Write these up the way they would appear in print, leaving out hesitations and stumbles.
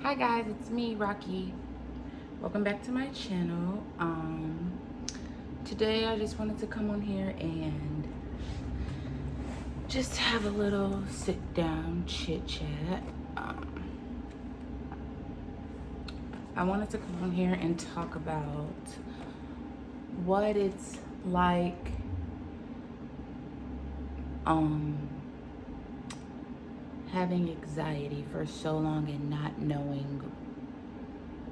Hi guys, it's me, Rocky. Welcome back to my channel. Today I just wanted to come on here and just have a little sit down chit chat. I wanted to come on here and talk about what it's like um having anxiety for so long and not knowing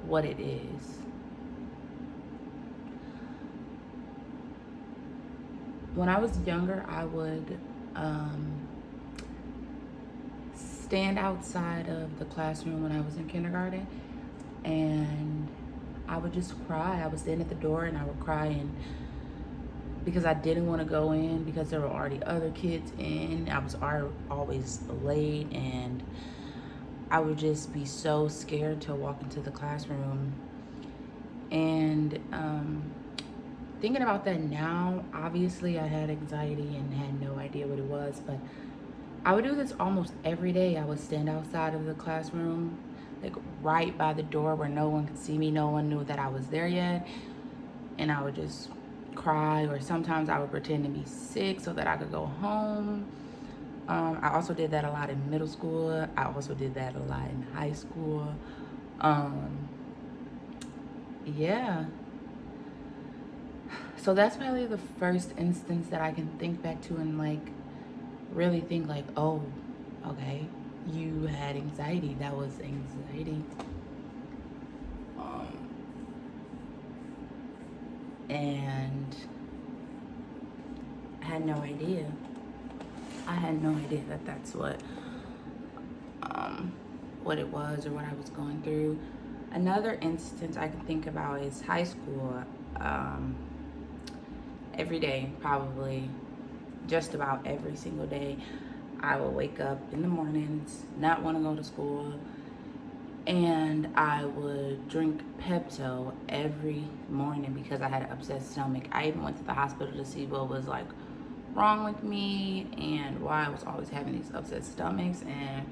what it is. When I was younger, I would stand outside of the classroom when I was in kindergarten, and I would just cry. I would stand at the door and I would cry, and because I didn't want to go in because there were already other kids in. I was always late, and I would just be so scared to walk into the classroom. And thinking about that now, obviously I had anxiety and had no idea what it was, but I would do this almost every day. I would stand outside of the classroom, like right by the door where no one could see me. No one knew that I was there yet. And I would just cry, or sometimes I would pretend to be sick so that I could go home. I also did that a lot in middle school. I also did that a lot in high school. Um, yeah. So that's probably the first instance that I can think back to and like really think like, oh, okay, you had anxiety. That was anxiety. Um, and I had no idea. I had no idea that that's um, what it was or what I was going through. Another instance I can think about is high school. Um, every day, probably just about every single day, I will wake up in the mornings, not want to go to school, and I would drink Pepto every morning because I had an upset stomach. I even went to the hospital to see what was like wrong with me and why I was always having these upset stomachs, and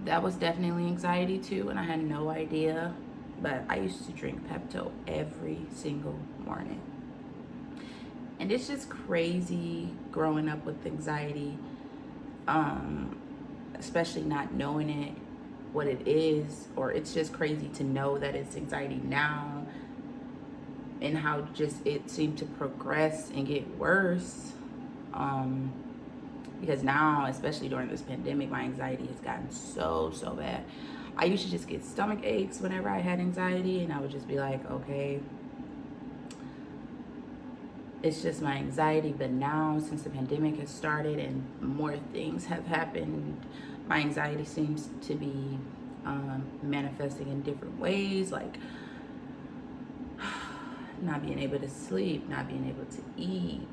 that was definitely anxiety too, and I had no idea. But I used to drink Pepto every single morning. And it's just crazy growing up with anxiety, um, especially not knowing it, what it is, or it's just crazy to know that it's anxiety now, and how just it seemed to progress and get worse. Um, because now, especially during this pandemic, my anxiety has gotten so bad. I used to just get stomach aches whenever I had anxiety, and I would just be like, okay, it's just my anxiety. But now, since the pandemic has started and more things have happened, my anxiety seems to be manifesting in different ways, like not being able to sleep, not being able to eat,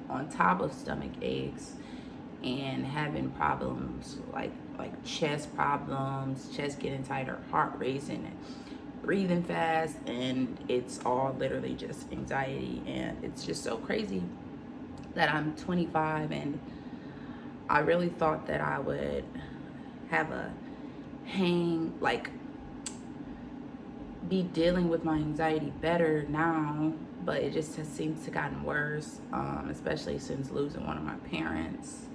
on top of stomach aches, and having problems like chest problems, chest getting tighter, heart racing, and breathing fast, and it's all literally just anxiety. And it's just so crazy that I'm 25 and I really thought that I would have a hang like be dealing with my anxiety better now, but it just has seems to gotten worse, especially since losing one of my parents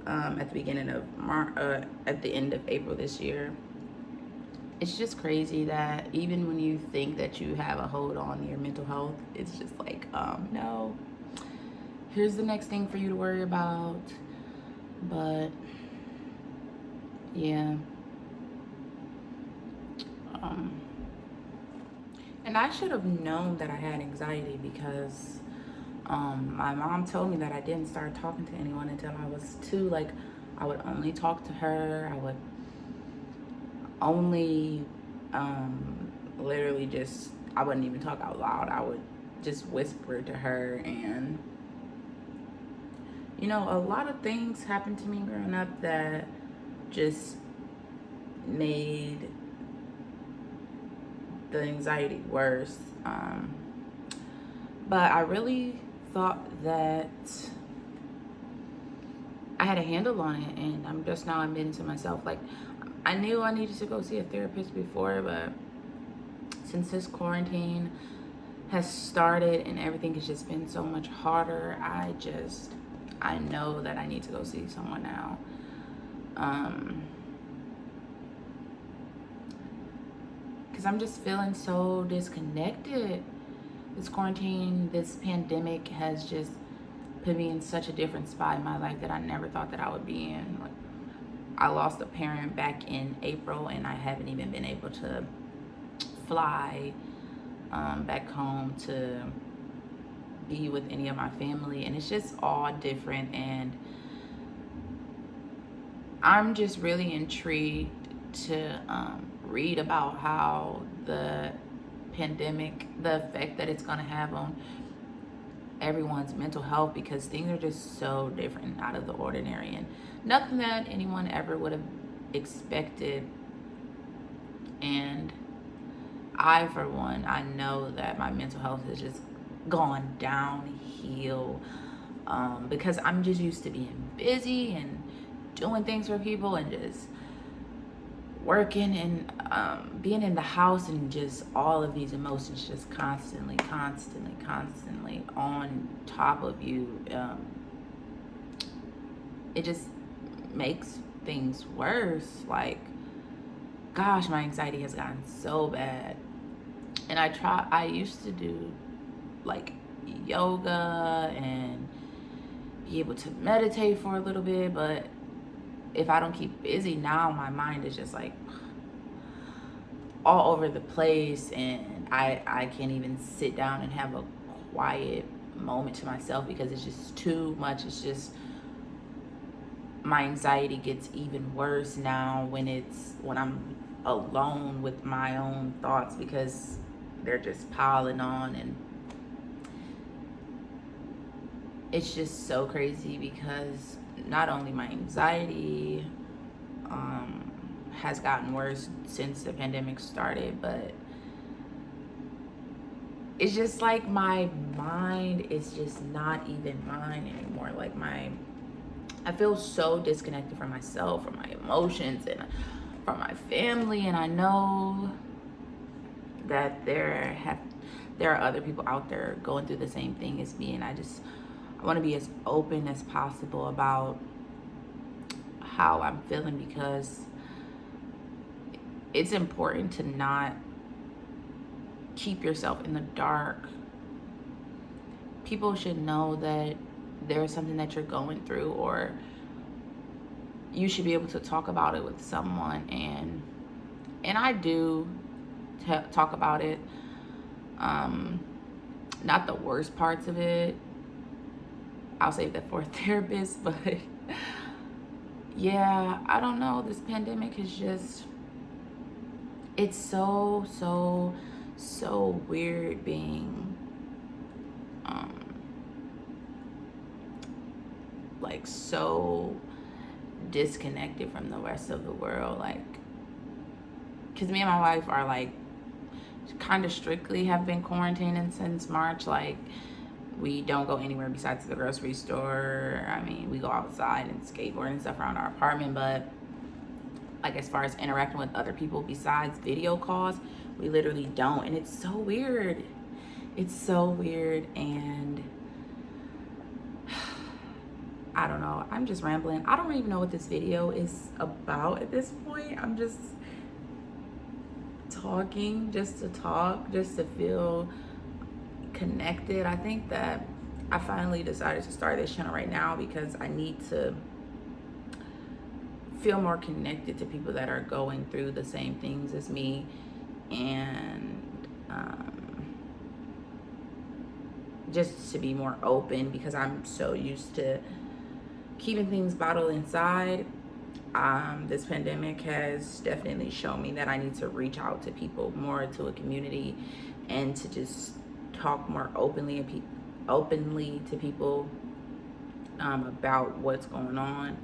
at the beginning of at the end of April this year. It's just crazy that even when you think that you have a hold on your mental health, it's just like, no, here's the next thing for you to worry about. But yeah, um, and I should have known that I had anxiety because my mom told me that I didn't start talking to anyone until I was 2. Like, I would only talk to her. I would only literally just, I wouldn't even talk out loud. I would just whisper to her. And, you know, a lot of things happened to me growing up that just made the anxiety worse. But I really thought that I had a handle on it, and I'm just now admitting to myself, like, I knew I needed to go see a therapist before, but since this quarantine has started and everything has just been so much harder, I know that I need to go see someone now. Because I'm just feeling so disconnected. This quarantine, this pandemic has just put me in such a different spot in my life that I never thought that I would be in. Like, I lost a parent back in April, and I haven't even been able to fly back home to be with any of my family, and it's just all different. And I'm just really intrigued to read about how the pandemic, the effect that it's going to have on everyone's mental health, because things are just so different, out of the ordinary, and nothing that anyone ever would have expected. And I, for one, I know that my mental health has just gone downhill, because I'm just used to being busy and doing things for people and just working and being in the house, and just all of these emotions just constantly on top of you. It just makes things worse. Like, gosh, my anxiety has gotten so bad. And I used to do like yoga and be able to meditate for a little bit, but if I don't keep busy now, my mind is just like all over the place, and I can't even sit down and have a quiet moment to myself because it's just too much. It's just, my anxiety gets even worse now when I'm alone with my own thoughts, because they're just piling on. And it's just so crazy, because not only my anxiety has gotten worse since the pandemic started, but it's just like my mind is just not even mine anymore. Like, I feel so disconnected from myself, from my emotions, and from my family. And I know that there are other people out there going through the same thing as me, and I want to be as open as possible about how I'm feeling, because it's important to not keep yourself in the dark. People should know that there's something that you're going through, or you should be able to talk about it with someone. And I do talk about it. Not the worst parts of it, I'll save that for a therapist, but yeah, I don't know. This pandemic is just, it's so weird being like so disconnected from the rest of the world. Like, because me and my wife are like kind of strictly have been quarantining since March. Like, we don't go anywhere besides the grocery store. I mean, we go outside and skateboard and stuff around our apartment, but like, as far as interacting with other people besides video calls, we literally don't. And it's so weird. It's so weird. And I don't know. I'm just rambling. I don't even know what this video is about at this point. I'm just talking just to talk, just to feel connected. I think that I finally decided to start this channel right now because I need to feel more connected to people that are going through the same things as me, and just to be more open, because I'm so used to keeping things bottled inside. This pandemic has definitely shown me that I need to reach out to people more, to a community, and to just talk more openly to people about what's going on.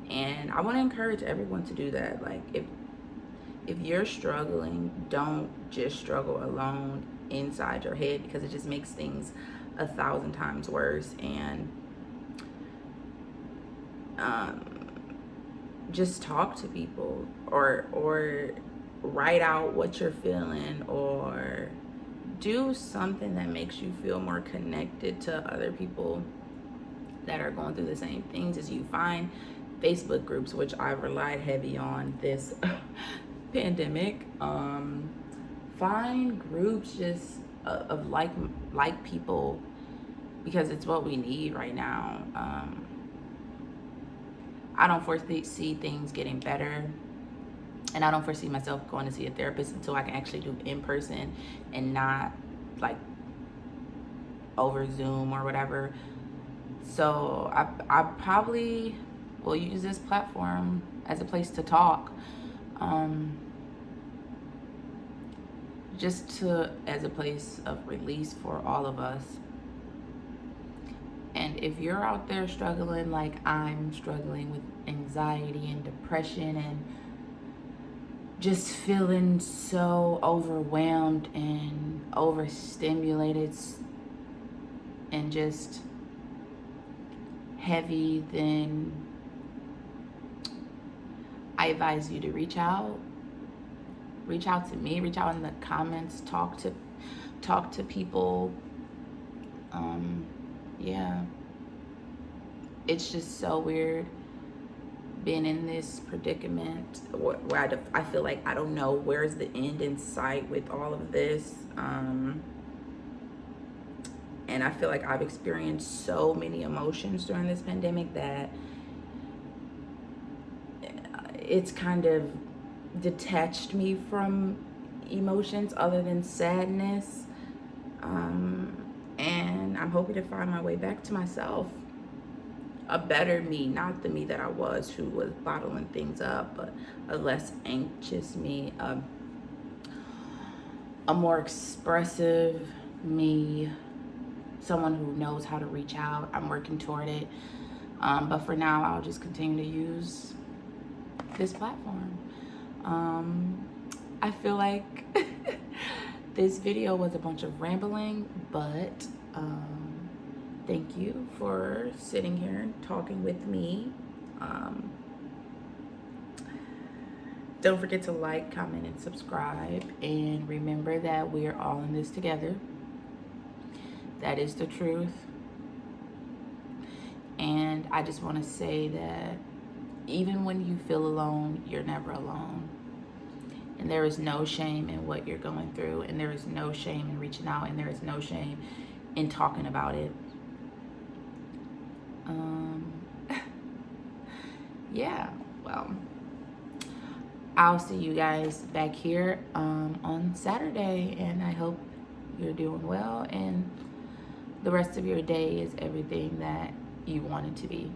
And I want to encourage everyone to do that. Like, if you're struggling, don't just struggle alone inside your head, because it just makes things 1,000 times worse. And um, just talk to people, or write out what you're feeling, or do something that makes you feel more connected to other people that are going through the same things as you. Find Facebook groups, which I've relied heavy on this pandemic. Find groups just of like people, because it's what we need right now. I don't foresee things getting better, and I don't foresee myself going to see a therapist until I can actually do in person and not like over Zoom or whatever. So I probably will use this platform as a place to talk, just to as a place of release for all of us. And if you're out there struggling like I'm struggling with anxiety and depression and just feeling so overwhelmed and overstimulated and just heavy, then I advise you to reach out. Reach out to me, reach out in the comments, talk to people. Yeah. It's just so weird being in this predicament where I feel like I don't know where's the end in sight with all of this. And I feel like I've experienced so many emotions during this pandemic that it's kind of detached me from emotions other than sadness. And I'm hoping to find my way back to myself. A better me, not the me that I was, who was bottling things up, but a less anxious me, a more expressive me, someone who knows how to reach out. I'm working toward it. But for now, I'll just continue to use this platform. I feel like this video was a bunch of rambling, but thank you for sitting here and talking with me. Don't forget to like, comment, and subscribe. And remember that we are all in this together. That is the truth. And I just want to say that even when you feel alone, you're never alone. And there is no shame in what you're going through. And there is no shame in reaching out. And there is no shame in talking about it. Yeah, well, I'll see you guys back here on Saturday. And I hope you're doing well. And the rest of your day is everything that you want it to be.